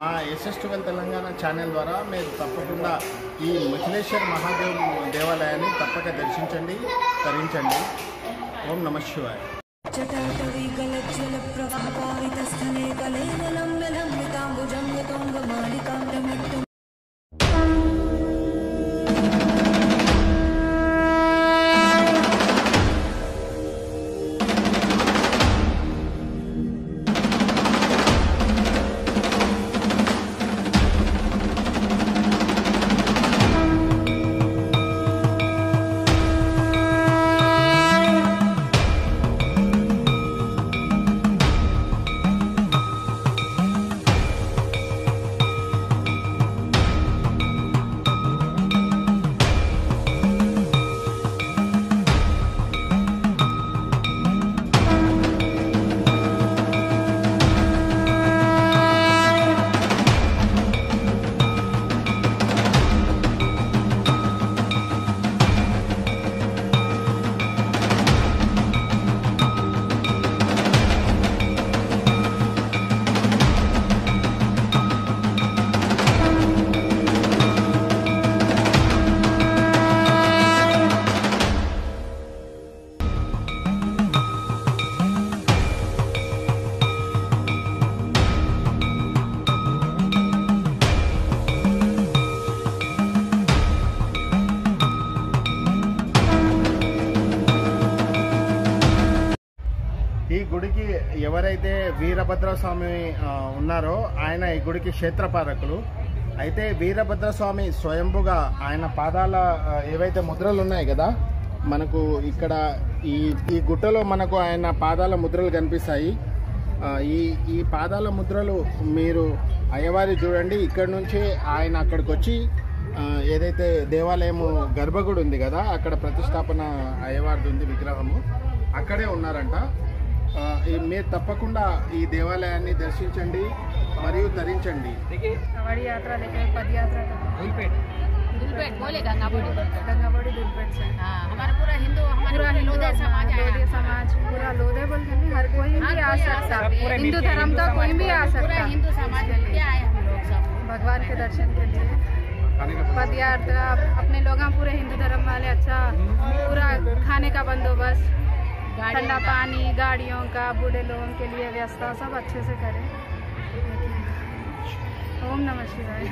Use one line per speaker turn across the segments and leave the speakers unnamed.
మా SS12 Telangana channel ద్వారా మీరు తప్పకుండా ఈ మిథిలేశ్వర మహాదేవ్ దేవాలయాన్ని తప్పక దర్శించండి, తరించండి. ఓం నమః శివాయ. ఈ గుడికి ఎవరైతే వీరభద్రస్వామి ఉన్నారో ఆయన ఈ గుడికి క్షేత్రపాలకులు. అయితే వీరభద్రస్వామి స్వయంభుగా ఆయన పాదాల ఏవైతే ముద్రలు ఉన్నాయి కదా, మనకు ఇక్కడ ఈ గుట్టలో మనకు ఆయన పాదాల ముద్రలు కనిపిస్తాయి. ఈ పాదాల ముద్రలు మీరు అయ్యవారి చూడండి. ఇక్కడ నుంచి ఆయన అక్కడికి వచ్చి ఏదైతే దేవాలయము గర్భగుడి ఉంది కదా, అక్కడ ప్రతిష్టాపన అయ్యవారిది ఉంది విగ్రహము, అక్కడే ఉన్నారంట. మీరు తప్పకుండా ఈ దేవాలయాన్ని దర్శించండి మరియు తరించండి.
हिंदू धर्म का कोई भी आ सकता है हिंदू समाज के लिए आए हम लोग सब भगवान के दर्शन के लिए पद यात्रा अपने लोग पूरे हिंदू धर्म वाले अच्छा पूरा खाने का बंदोबस्त, ठंडा पानी, गाड़ियों का, बूढ़े लोगों के लिए व्यवस्था सब अच्छे से करें. ओम नमः शिवाय.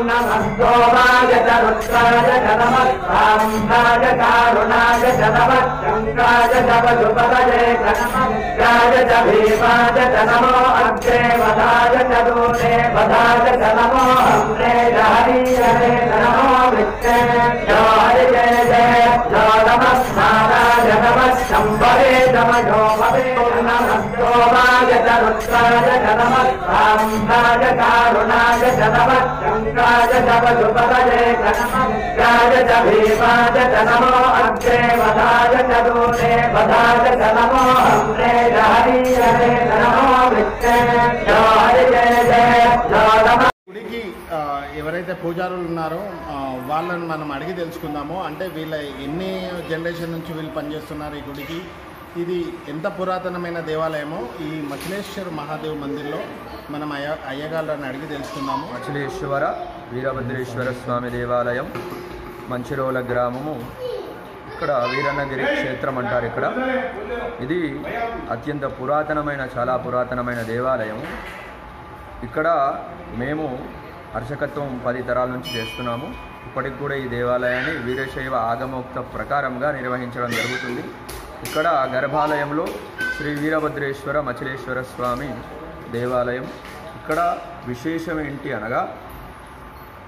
नमस्ते रुद्राय नमस्ताय कारुणाय नमस्काराय जपजुपदये नमस्काराय भीमाय नमो अग्रे वदाय दूरे वदाय नमो हम्रे हरिये नमो विष्णे जय जय जय नमस्काराय नमस्शंभरे नमो भवे नमस्ते रुद्राय नमस्ताय कारुणाय नमस्काराय जपजुपदये नमस्काराय भीमाय नमो अग्रे वदाय दूरे वदाय नमो हम्रे हरिये नमो विष्णे जय जय जय
గుడికి ఎవరైతే పూజారులు ఉన్నారో వాళ్ళని మనం అడిగి తెలుసుకుందాము. అంటే వీళ్ళ ఎన్ని జనరేషన్ నుంచి వీళ్ళు పనిచేస్తున్నారు ఈ గుడికి, ఇది ఎంత పురాతనమైన దేవాలయమో ఈ మిథిలేశ్వర మహాదేవ్ మందిర్లో మనం అయ్యగాళ్ళని అడిగి తెలుసుకుందాము.
మిథిలేశ్వర వీరభద్రేశ్వర స్వామి దేవాలయం మంచిరోల గ్రామము ఇక్కడ వీరన్నగిరి క్షేత్రం అంటారు. ఇది అత్యంత పురాతనమైన, చాలా పురాతనమైన దేవాలయం. ఇక్కడ మేము అర్చకత్వం 10 తరాల నుంచి చేస్తున్నాము. ఇప్పటికి కూడా ఈ దేవాలయాన్ని వీరశైవ ఆగమోక్త ప్రకారంగా నిర్వహించడం జరుగుతుంది. ఇక్కడ గర్భాలయంలో శ్రీ వీరభద్రేశ్వర మచిలేశ్వర స్వామి దేవాలయం. ఇక్కడ విశేషం ఏంటి అనగా,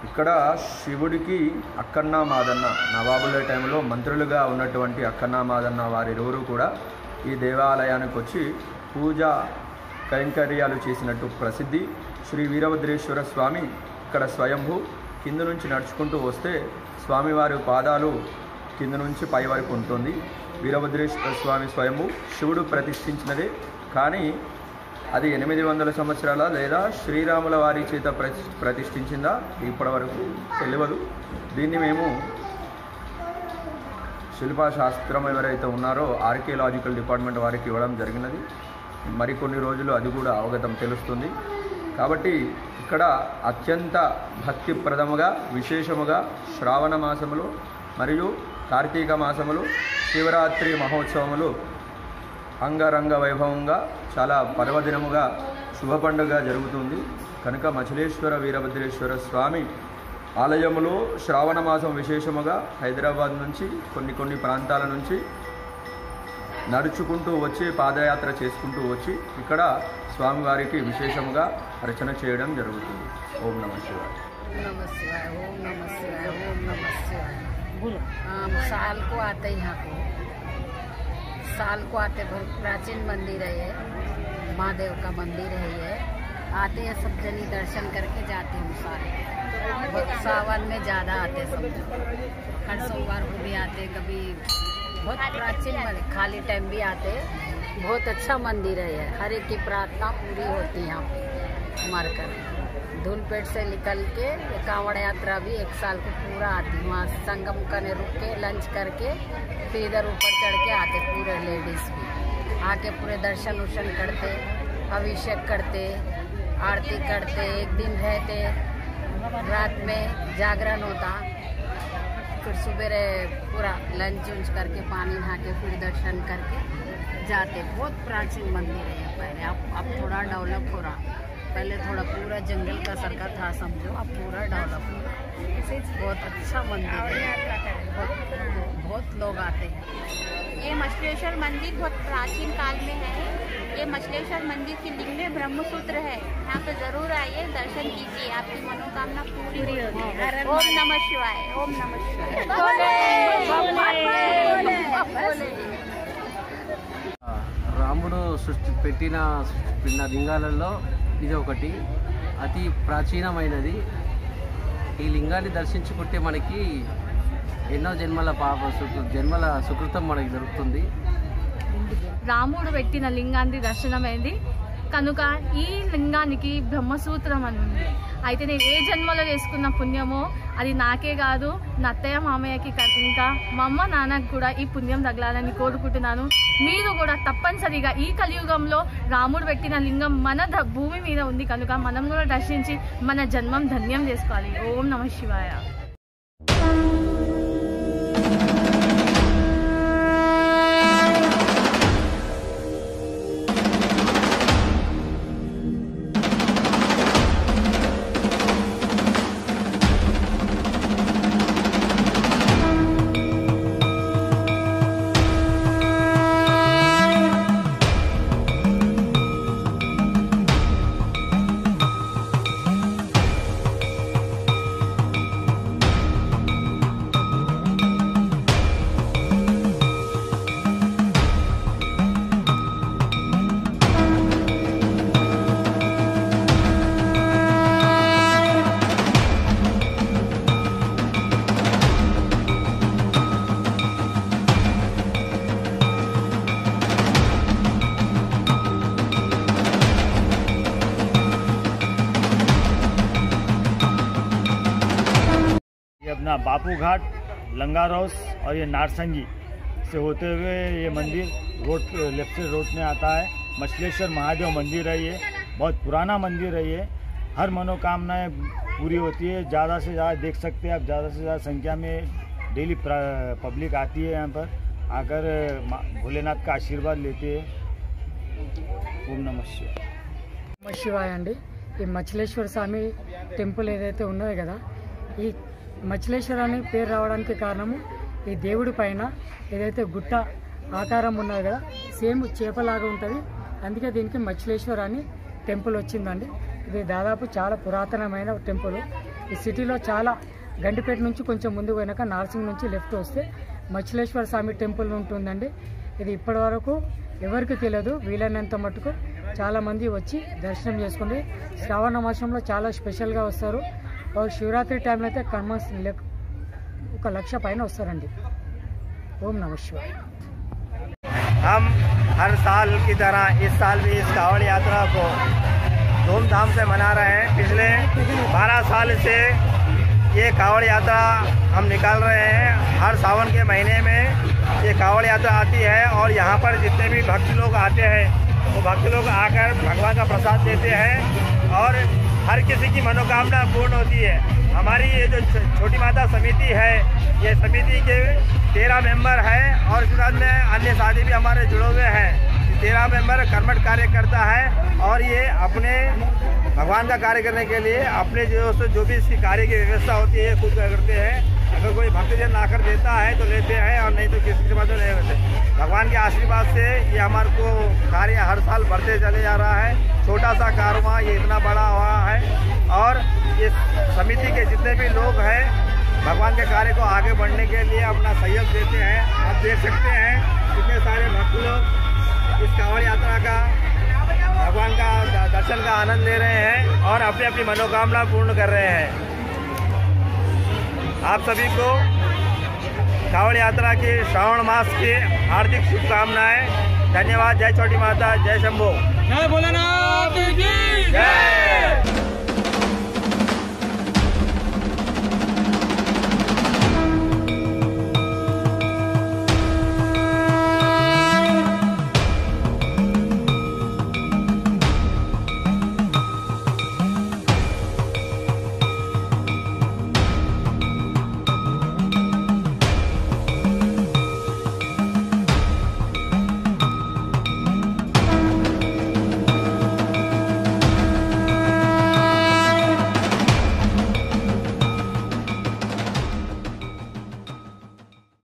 ఇక్కడ శివుడికి అక్కన్న మాదన్న, నవాబుల టైంలో మంత్రులుగా ఉన్నటువంటి అక్కన్న మాదన్న వారిరువురు కూడా ఈ దేవాలయానికి వచ్చి పూజా కైంకర్యాలు చేసినట్టు ప్రసిద్ధి. శ్రీ వీరభద్రేశ్వర స్వామి ఇక్కడ స్వయంభూ. కింద నుంచి నడుచుకుంటూ వస్తే స్వామివారి పాదాలు కింద నుంచి పై వరకు ఉంటుంది. వీరభద్రేశ్వర స్వామి స్వయంభూ శివుడు ప్రతిష్ఠించినదే, కానీ అది 800 సంవత్సరాల లేదా శ్రీరాముల వారి చేత ప్రతిష్ఠించిందా ఇప్పటివరకు తెలియదు. దీన్ని మేము శిల్పశాస్త్రం ఎవరైతే ఉన్నారో ఆర్కియలాజికల్ డిపార్ట్మెంట్ వారికి ఇవ్వడం జరిగినది. మరికొన్ని రోజులు అది కూడా అవగతం తెలుస్తుంది. కాబట్టి ఇక్కడ అత్యంత భక్తిప్రదముగా, విశేషముగా శ్రావణ మాసములు మరియు కార్తీక మాసములు, శివరాత్రి మహోత్సవములు అంగరంగ వైభవంగా, చాలా పర్వదినముగా, శుభ పండుగ జరుగుతుంది. కనుక మచిలేశ్వర వీరభద్రేశ్వర స్వామి ఆలయములో శ్రావణ మాసం విశేషముగా హైదరాబాద్ నుంచి కొన్ని ప్రాంతాల నుంచి నడుచుకుంటూ వచ్చి, పాదయాత్ర చేసుకుంటూ వచ్చి ఇక్కడ స్వామివారికి విశేషముగా అర్చన చేయడం జరుగుతుంది. ఓం నమః శివాయ.
ओम नमः शिवाय, ओम नमः शिवाय, ओम नमः शिवाय। हम साल को आते यहाँ को, साल को आते बहुत प्राचीन मंदिर है ये, महादेव का मंदिर है ये। आते हैं सब जनी दर्शन करके जाते हैं सारे। बहुत सावन में ज़्यादा आते सब, हर सोमवार को भी आते, कभी बहुत प्राचीन मंदिर, खाली टाइम भी आते। बहुत अच्छा मंदिर है ये, हर एक की प्रार्थना पूरी होती है यहाँ पे मारकर। धूलपेट से निकल के कांवड़ यात्रा भी 1 साल को पूरा आती। वहाँ संगम करने रुक के लंच करके फिर इधर ऊपर चढ़ के आते पूरे लेडीज़ भी। आके पूरे दर्शन वर्शन करते, अभिषेक करते, आरती करते, 1 दिन रहते, रात में जागरण होता, फिर सुबह पूरा लंच उंच करके पानी नहा के फिर दर्शन करके जाते। बहुत प्राचीन मंदिर है पहले, अब थोड़ा डेवलप हो रहा। पहले थोड़ा पूरा जंगल का सरका था समझो, अब पूरा डेवलप हो रहा। बहुत अच्छा मंदिर है, बहुत लोग आते हैं।
ये मछलेश्वर मंदिर बहुत प्राचीन काल में है। ये मछलेश्वर मंदिर की लिंग में ब्रह्मसूत्र है। यहाँ पे जरूर आइए, दर्शन कीजिए, आपकी मनोकामना पूरी होगी। ओम नमः शिवाय, ओम नमः शिवाय।
రాముడు పెట్టిన లింగాలలో ఇది ఒకటి అతి ప్రాచీనమైనది. ఈ లింగాన్ని దర్శించుకుంటే మనకి ఎన్నో జన్మల సుకృతం మనకి దొరుకుతుంది.
రాముడు పెట్టిన లింగాన్ని దర్శనమైంది కనుక ఈ లింగానికి బ్రహ్మసూత్రం అని ఉంది. అయితే నేను ఏ జన్మలో చేసుకున్న పుణ్యమో అది నాకే కాదు, నా అత్తయ్య మామయ్యకి, ఇంకా మా అమ్మ నాన్నకు కూడా ఈ పుణ్యం తగలాలని కోరుకుంటున్నాను. మీరు కూడా తప్పనిసరిగా ఈ కలియుగంలో రాముడు పెట్టిన లింగం మన భూమి మీద ఉంది కనుక మనం కూడా దర్శించి మన జన్మం ధన్యం చేసుకోవాలి. ఓం నమః శివాయ.
अपना बापू घाट, लंगार हाउस और ये नारसंगी से होते हुए ये मंदिर रोड लेफ्ट रोड में आता है। मछलेश्वर महादेव मंदिर है ये, बहुत पुराना मंदिर है ये। हर मनोकामनाएं पूरी होती है। ज़्यादा से ज़्यादा देख सकते हैं आप, ज़्यादा से ज़्यादा संख्या में डेली पब्लिक आती है यहाँ पर, आकर भोलेनाथ का आशीर्वाद लेते हैं। ओम नमः शिवाय।
నమః శివాయ అండి। ఈ మచిలేశ్వర స్వామి టెంపుల్ ఏదైతే ఉన్నదో కదా, ఈ మచిలేశ్వర అనే పేరు రావడానికి కారణము ఈ దేవుడి పైన ఏదైతే గుట్ట ఆకారం ఉన్నది కదా, సేమ్ చేపలాగా ఉంటుంది, అందుకే దీనికి మచిలేశ్వర అని టెంపుల్ వచ్చిందండి। ఇది దాదాపు చాలా పురాతనమైన టెంపుల్। ఈ సిటీలో చాలా గండిపేట నుంచి కొంచెం ముందు పోయినాక నార్సింగ్ నుంచి లెఫ్ట్ వస్తే మచిలేశ్వర స్వామి టెంపుల్ ఉంటుందండి। ఇది ఇప్పటి వరకు ఎవరికి తెలియదు, వీలైనంత మటుకు చాలామంది వచ్చి దర్శనం చేసుకుని శ్రావణ మాసంలో చాలా స్పెషల్గా వస్తారు। శివరాత్రి టైంలో అయితే కన్మస్ 1,00,000 పైన వస్తారండి। ఓం నమః శివాయ।
हम हर साल की तरह इस साल भी इस कावड़ यात्रा को धूमधाम से मना रहे हैं। पिछले 12 साल से ये कावड़ यात्रा हम निकाल रहे हैं। हर सावन के महीने में ये कावड़ यात्रा आती है और यहाँ पर जितने भी भक्त लोग आते हैं वो भक्त लोग आकर भगवान का प्रसाद देते हैं और हर किसी की मनोकामना पूर्ण होती है। हमारी ये जो छोटी माता समिति है, ये समिति के 13 मेंबर है और इसके साथ में अन्य साथी भी हमारे जुड़े हुए हैं। 13 मेंबर कर्मठ कार्य करता है और ये अपने भगवान का कार्य करने के लिए अपने जो भी इसकी कार्य की व्यवस्था होती है खुद करते हैं। अगर कोई भक्तजन लाकर देता है तो लेते हैं और नहीं तो किसी के बाद नहीं होते। भगवान के आशीर्वाद से ये हमारे को कार्य हर साल बढ़ते चले जा रहा है। छोटा सा कारवां ये इतना बड़ा हुआ है और इस समिति के जितने भी लोग हैं भगवान के कार्य को आगे बढ़ने के लिए अपना सहयोग देते हैं। आप देख सकते हैं कितने सारे भक्त लोग इस कांवड़ यात्रा का भगवान का दर्शन का आनंद ले रहे हैं और अपनी अपनी मनोकामना पूर्ण कर रहे हैं। आप सभी को कांवड़ यात्रा के श्रावण मास की हार्दिक शुभकामनाएं। धन्यवाद। जय छोटी माता, जय शंभो, जय भोलेनाथ की जय।